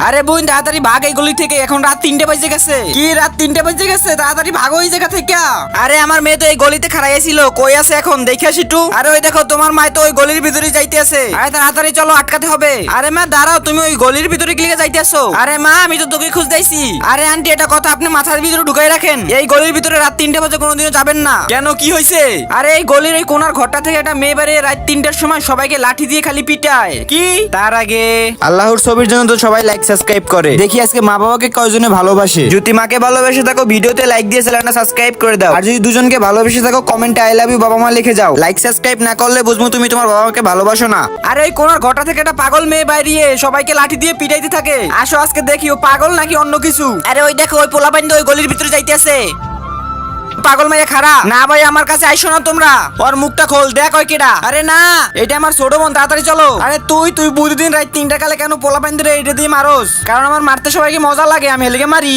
আরে বোন তাড়াতাড়ি ভাগ এই গলি থেকে, এখন রাত 3টে বাজে গেছে। কি রাত 3টে বাজে গেছে? তাড়াতাড়ি ভাগো এই জায়গা থেকে। আরে আমার মেয়ে তো এই গলিতে খাড়াইছিল, কই আছে এখন দেখে আসি একটু। আরে ওই দেখো তোমার মা তো ওই গলির ভিতরে যাইতে আছে। আরে তাড়াতাড়ি চলো, আটকাতে হবে। আরে মা দাঁড়াও, তুমি ওই গলির ভিতরে কি লিগে যাইতেছো? আরে মা আমি তো তোকে খুঁজতেছি। আরে আন্টি এটা কথা আপনি মাথার ভিতরে ঢুকাই রাখেন, এই গলির ভিতরে রাত 3টে বাজে কোনোদিনও যাবেন না। কেন কি হয়েছে? আরে এই গলির এই কোনার ঘরটা থেকে একটা মেয়ে বাড়ি রাত 3টার সময় সবাইকে লাঠি দিয়ে খালি পিটায়। কি তার আগে আল্লাহর ছবির জন্য তো সবাই লাইক সাবস্ক্রাইব করে। দেখি আজকে মা বাবাকে কয়জনে ভালোবাসে। যদি মাকে ভালোবেসে থাকো ভিডিওতে লাইক দিয়ে চ্যানেলটা সাবস্ক্রাইব করে দাও। আর যদি দুজনকে ভালোবেসে থাকো কমেন্টে আই লাভ ইউ বাবা মা লিখে যাও। লাইক সাবস্ক্রাইব না করলে বুঝবো তুমি তোমার বাবা মাকে ভালোবাসো না। আরে ওই কোনার ঘরটা থেকে একটা পাগল মেয়ে বাইরিয়ে সবাইকে লাঠি দিয়ে পিটাইতে থাকে। আসো আজকে দেখি ও পাগল নাকি অন্য কিছু। আরে ওই দেখো ওই পোলাপাইন ওই গলির ভিতরে যাইতেছে। পাগল মেয়ে খারা না ভাই, আমার কাছে আইসো না তোমরা। ওর মুখটা খোল, দেখ ওই কেডা। আরে না এটা আমার ছোট বোন, তাড়াতাড়ি চলো। আরে তুই বুধদিন রাত 3টা কালে কেন পোলাপাইন ধরে এইটা দিয়ে মারোস? কারণ আমার মারতে সবাইকে মজা লাগে, আমি হেলিকে মারি।